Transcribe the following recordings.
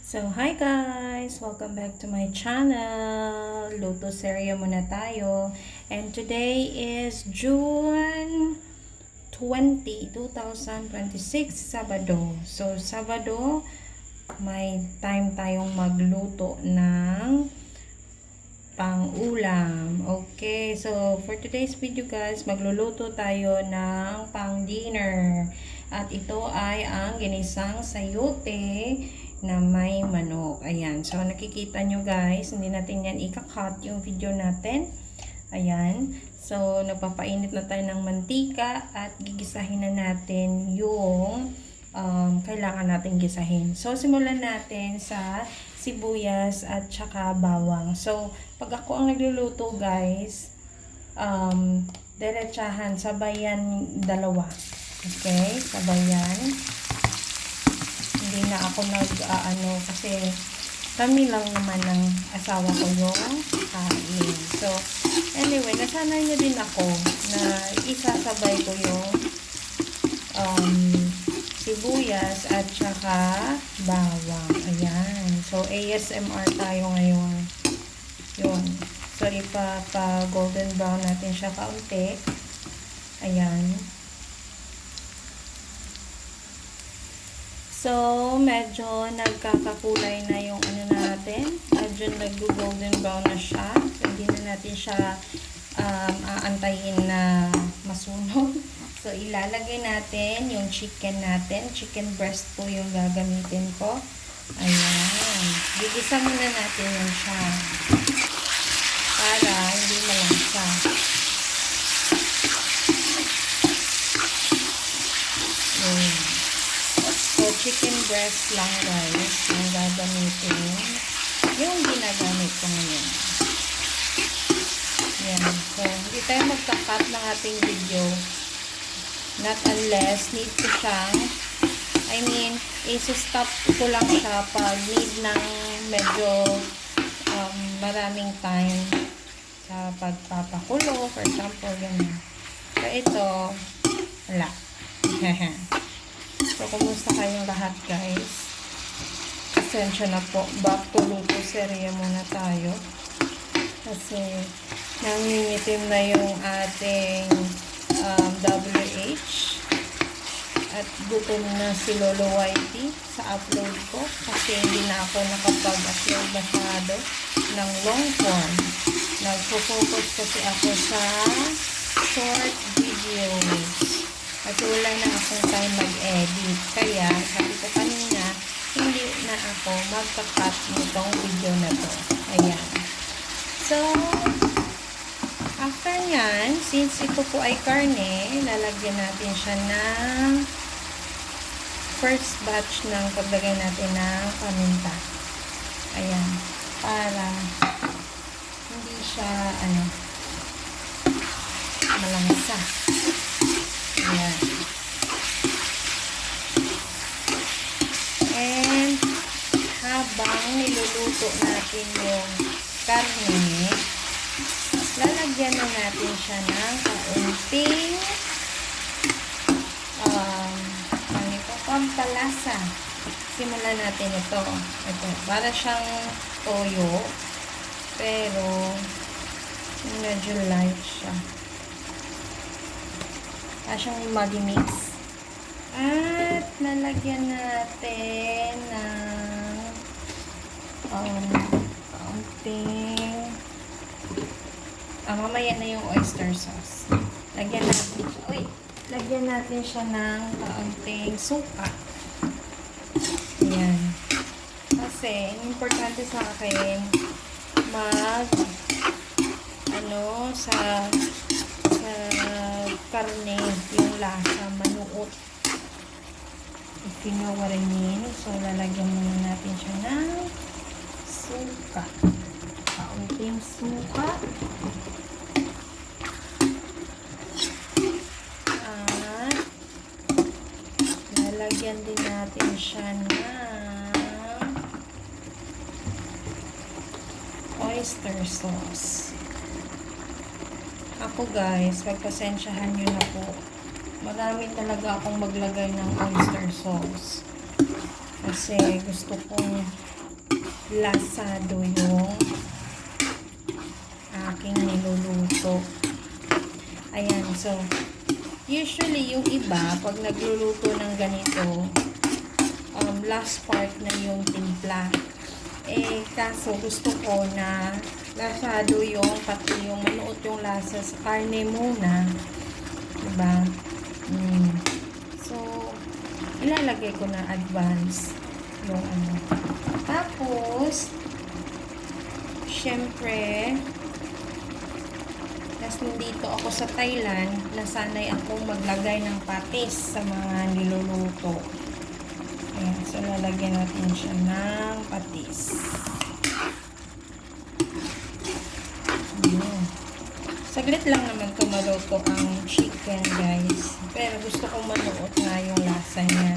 So, hi guys! Welcome back to my channel. Luto serya muna tayo. And today is June 20, 2026, Sabado. So, Sabado, may time tayong magluto ng pang-ulam. Okay, so for today's video guys, magluluto tayo ng pang-dinner. At ito ay ang ginisang sayote na may manok. Ayan, so nakikita nyo guys, hindi natin yan ika-cut yung video natin. Ayan, so napapainit na tayo ng mantika at gigisahin na natin yung kailangan natin gisahin. So, simulan natin sa sibuyas at saka bawang. So, pag ako ang nagluluto guys, diretsahan, sabayan dalawa. Okay, sabayan. Hindi na ako kasi kami lang naman ng asawa ko yung kain. So, anyway, nasanay niya din ako na isasabay ko yung sibuyas at saka bawang. Ayan. So, ASMR tayo ngayon. Yun. So, golden brown natin siya kaunti. Ayan. So, medyo nagkakakulay na yung natin. Medyo nag-golden brown na siya. So, hindi na natin siya aantayin na masunog. So, ilalagay natin yung chicken natin. Chicken breast po yung gagamitin ko. Ayan. Gigisa muna natin yun siya. Para hindi malasa. So, chicken breast lang guys. Yung gagamitin. Yung ginagamit ko ngayon. Ayan. So, hindi tayo magka-cut ng ating video. Not unless need ko siyang, i-stop ko lang siya pag need ng medyo maraming time sa pagpapakulo, for example, ganyan. So, ito, wala. So, kumusta kayong lahat, guys? Pasensya na po. Back to luto serya muna tayo. Kasi, nangingitim na yung ating WH at gutom na si Lolo Whitey sa upload ko kasi hindi na ako nakapag-upload masyado ng long form. Nagpo-focus kasi ako sa short videos kasi wala na akong time mag-edit, kaya sabi ko kanina hindi na ako magka-cut nitong video na to. Ayan. So, after nyan, since ito po ay karne, lalagyan natin siya ng first batch ng paglagay natin ng paminta. Ayan. Para hindi siya, malangsa. Ayan. And, habang niluluto natin yung karne, lalagyan na natin siya ng kaunting pampalasa. Simulan natin ito. Ito. Para siyang toyo. Pero, medyo light siya. Para siyang magi-mix. At, lalagyan natin ng kaunting mamaya na yung oyster sauce. Lagyan natin siya ng kaunting suka. Ayan. Kasi, importante sa akin, sa karne, yung lasa, manuot. If you know what I mean. So, lalagyan muna natin siya ng suka. Kaunting suka. Lalagyan din natin siya ng oyster sauce. Ako guys, pagpasensyahan nyo na po. Marami talaga akong maglagay ng oyster sauce. Kasi gusto kong lasado yung aking niluluto. Ayan, so usually yung iba pag nagluluto ng ganito, last part na yung timpla. Kaso gusto ko na lasado yung pati yung manuot yung lasa sa karne muna. Diba? So, ilalagay ko na advance yung ano. Tapos, syempre, nandito ako sa Thailand, nasanay akong maglagay ng patis sa mga niluluto. Ayan, so lalagyan natin siya ng patis. Ayan. Saglit lang naman ito maluto ang chicken, guys. Pero gusto kong manuot nga yung lasa niya.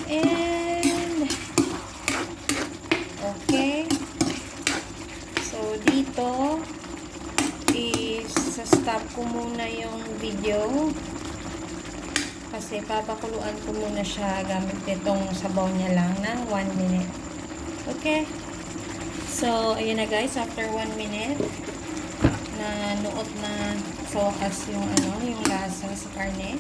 And, okay. So, dito, stop ko muna yung video kasi papakuluan ko muna siya gamit itong sabaw niya lang ng 1 minute. Okay, so ayun na guys, after 1 minute na nuot na sa wakas yung yung lasa sa karne,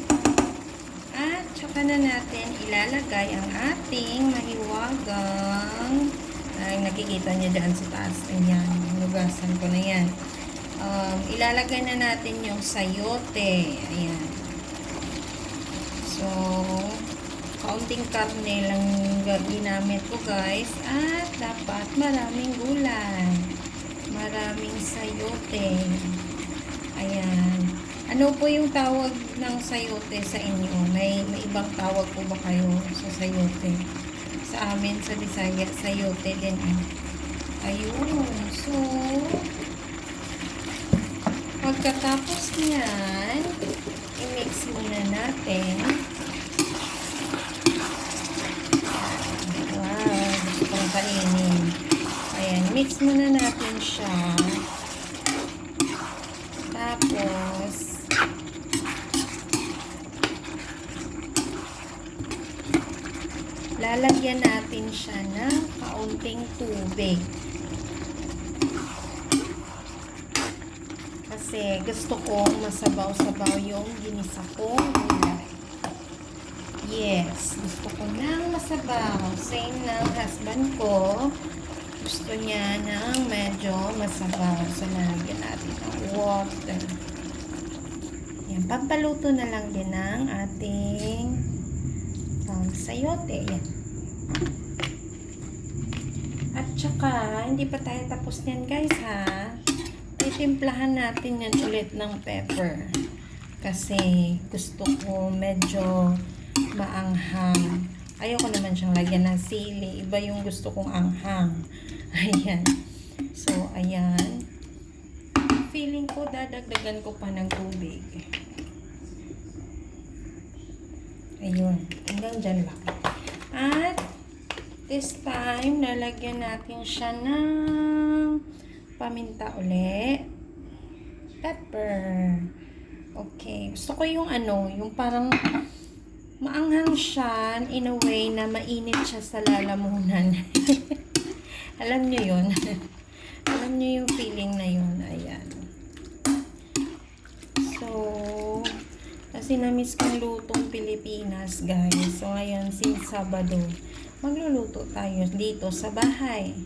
at saka na natin ilalagay ang ating mahiwagang nakikita niyo dyan sa taas. Ayan, lugasan ko na yan. Ilalagay na natin yung sayote. Ayan. So, kaunting karne lang ginamit ko, guys. At dapat maraming gulay. Maraming sayote. Ayan. Ano po yung tawag ng sayote sa inyo? May ibang tawag po ba kayo sa sayote? Sa amin, sa Bisaya, sayote din. Ayun. So, pagkatapos niyan, i-mix muna natin. Wow, gusto kong kainin. Ayan, mix muna natin siya. Tapos, lalagyan natin siya ng kaunting tubig. Kasi gusto kong masabaw-sabaw yung ginisa kong gulay. Yes, gusto ko nang masabaw. Same ng husband ko. Gusto niya ng medyo masabaw. So, nalagyan natin ng water. Yan, pampaluto na lang din ng ating sayote. Yan. At saka, hindi pa tayo tapos yan, guys, ha? Titimplahan natin yan ulit ng pepper. Kasi gusto ko medyo maanghang. Ayoko naman siyang lagyan ng sili. Iba yung gusto kong anghang. Ayan. So, ayan. Feeling ko, dadagdagan ko pa ng tubig. Ayun. Hanggang dyan lang. At, this time, lalagyan natin siya ng paminta uli. Pepper. Okay. Gusto ko yung yung parang maanghang siya in a way na mainit siya sa lalamunan. Alam nyo yun? Alam nyo yung feeling na yun. Ayan. So, kasi na-miss kong lutong Pilipinas, guys. So, ngayon, since Sabado, magluluto tayo dito sa bahay.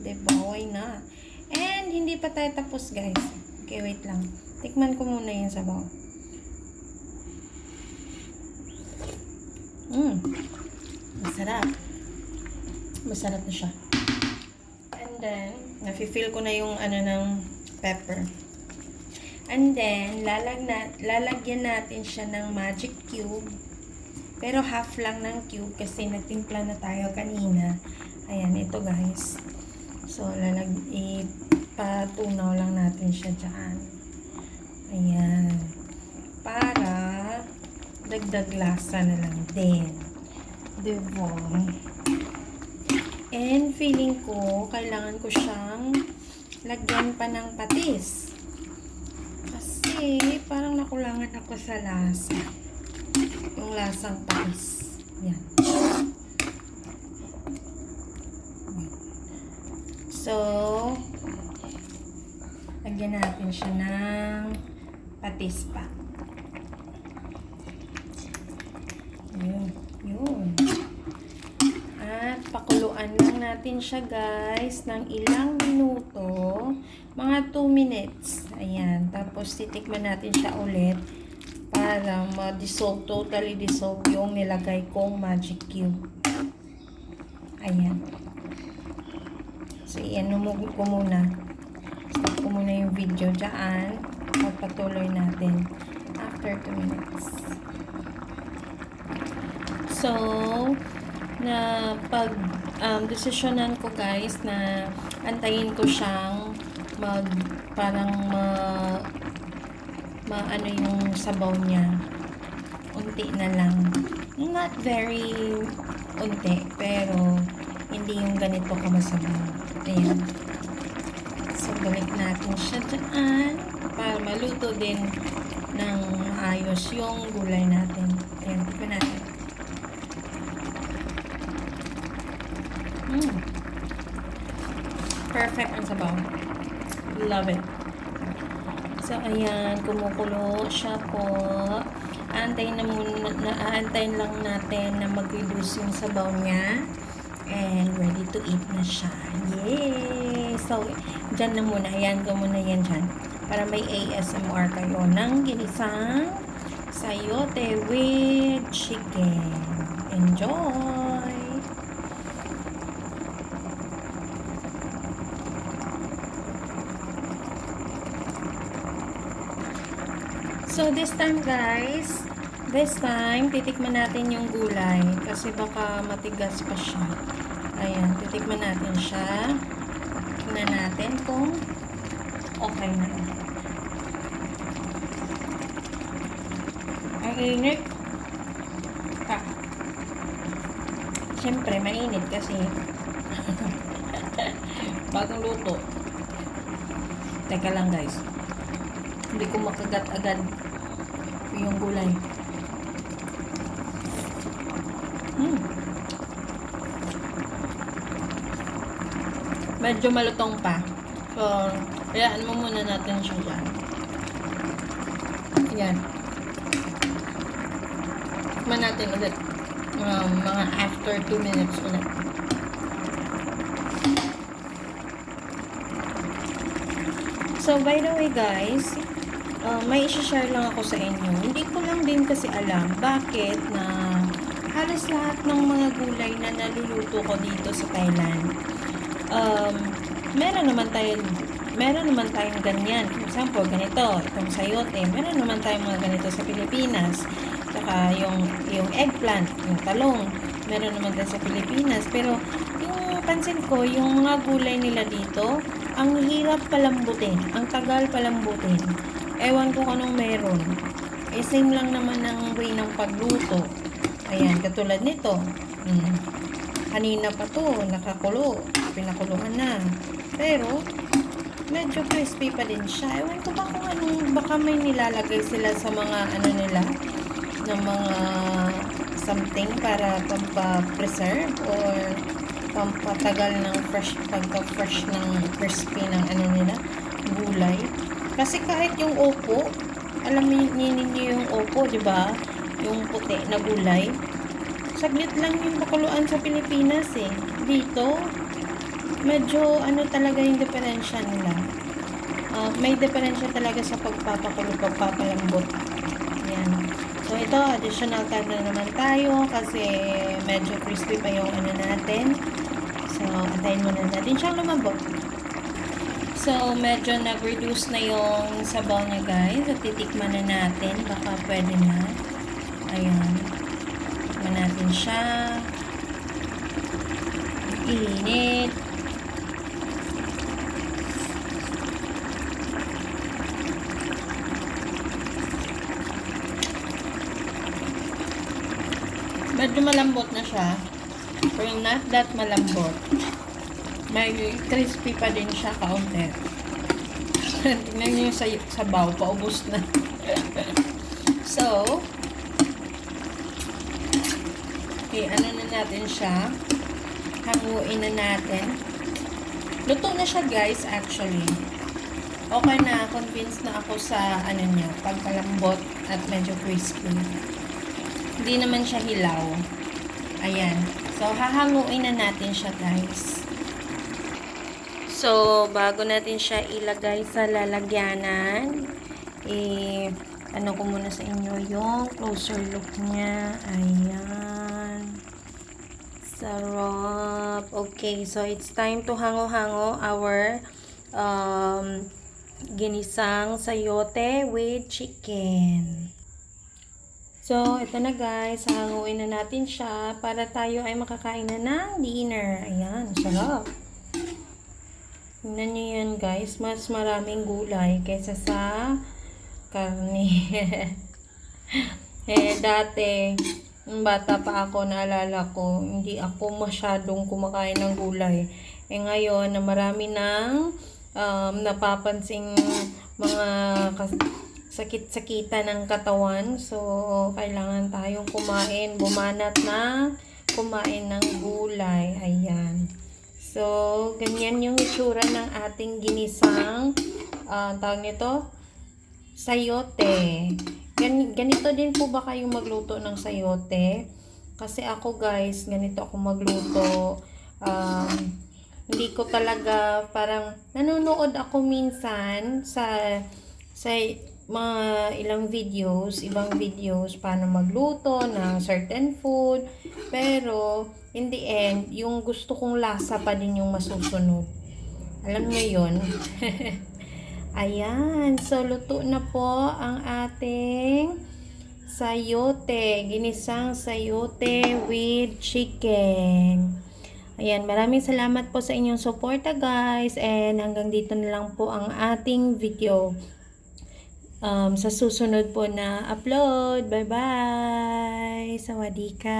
Diba? Why not? And, hindi pa tayo tapos, guys. Okay, wait lang. Tikman ko muna yung sabaw. Masarap. Masarap na siya. And then, nafe-feel ko na yung ng pepper. And then, lalagyan natin siya ng magic cube. Pero half lang ng cube kasi nagtimpla na tayo kanina. Ayan, ito guys. So, ipatunaw lang natin siya dyan. Ayan. Para dagdag lasa na lang din. Diba? And feeling ko, kailangan ko siyang lagyan pa ng patis. Kasi, parang nakulangan ako sa lasa. Yung lasang patis. Yan. So, lagyan natin siya ng patis pa. Yun. At pakuluan lang natin siya guys ng ilang minuto. Mga 2 minutes. Ayan. Tapos titikman natin siya ulit para ma-dissolve, totally dissolve yung nilagay kong magic cube. Ayan. So, iyan ko muna. Stop ko muna yung video dyan. Pagpatuloy natin after 2 minutes. So, na desisyonan ko guys na antayin ko siyang ano yung sabaw niya. Unti na lang. Not very unti, pero hindi yung ganito kamasabaw. Ayan. So, balik natin siya dyan para maluto din ng maayos yung gulay natin. Ayan, tignan natin. Perfect ang sabaw. Love it. So, ayan, kumukulo siya po. Aantayin lang natin na mag-reduce yung sabaw niya. And ready to eat na siya. Yay! So, dyan na muna. Ayan, ko muna yan dyan. Para may ASMR kayo ng ginisang sayote with chicken. Enjoy! So, this time guys, titikman natin yung gulay kasi baka matigas pa siya. Ayan, titikman natin siya. Tingnan natin kung okay na. Ang init. Siyempre, mainit kasi bagong luto. Teka lang guys. Hindi ko makagat agad yung gulay. Medyo malutong pa. So, hayaan mo muna natin siya dyan. Ayan. Tikman natin ulit. Mga after 2 minutes ulit. So, by the way guys, may isi-share lang ako sa inyo. Hindi ko lang din kasi alam bakit na halos lahat ng mga gulay na naluluto ko dito sa Thailand. Meron naman tayong ganyan. For example, ganito, itong sayote. Meron naman tayong mga ganito sa Pilipinas. Saka yung eggplant, yung talong. Meron naman tayo sa Pilipinas. Pero yung pansin ko, yung mga gulay nila dito, ang hirap palambutin. Ang tagal palambutin. Ewan ko anong meron. Same lang naman ng way ng pagluto. Ayan, katulad nito. Kanina pa to, nakakulo. Pinakuluhan na. Pero, medyo crispy pa din siya. Ewan ko ba kung anong, baka may nilalagay sila sa mga ano nila, ng mga something para pampa-preserve or pampatagal ng pagka-fresh ng crispy ng ano nila, gulay. Kasi kahit yung opo, alam niyo yung opo, di ba? Yung puti na gulay. Saglit lang yung pakuluan sa Pilipinas eh. Dito, medyo ano talaga yung diferensya nila. May diferensya talaga sa pagpapakulo, pagpapalambot. Yan. So ito, additional time na naman tayo kasi medyo crispy pa yung ano natin. So, antayin muna natin siyang lumambot. So, medyo nag-reduce na yung sabaw niya guys. At titikman na natin. Baka pwede na. Ayan. Tikman natin siya. Init. Medyo malambot na siya. Pero not that malambot. May crispy pa din siya kaunti. Tingnan nyo yung sabaw. Paubos na. So, okay, ano na natin siya. Hanguin na natin. Luto na siya guys, actually. Okay na, convinced na ako sa ano niya, pagkalambot at medyo crispy. Hindi naman siya hilaw. Ayan. So, hahanguin na natin siya guys. So, bago natin siya ilagay sa lalagyanan, ano ko muna sa inyo yung closer look niya. Ayan. Sarap. Okay, so it's time to hango-hango our ginisang sayote with chicken. So, ito na guys. Hanguin na natin siya para tayo ay makakain na ng dinner. Ayan, sarap. Tingnan nyo yan guys. Mas maraming gulay kaysa sa karne. Dati, nung bata pa ako, naalala ko, hindi ako masyadong kumakain ng gulay. Ngayon, na marami ng napapansing mga sakit-sakita ng katawan. So, kailangan tayong kumain, bumanat na kumain ng gulay. Ayan. So, ganyan yung itsura ng ating ginisang, tawag nito, sayote. Ganito din po ba kayong magluto ng sayote? Kasi ako guys, ganito ako magluto. Hindi ko talaga, parang nanonood ako minsan sa mga ibang videos paano magluto ng certain food, pero in the end yung gusto kong lasa pa din yung masusunod. Alam niyo yun. Ayan, so luto na po ang ating sayote, ginisang sayote with chicken. Ayan, maraming salamat po sa inyong suporta guys, and hanggang dito na lang po ang ating video. Sa susunod po na upload. Bye-bye! Sawadee ka!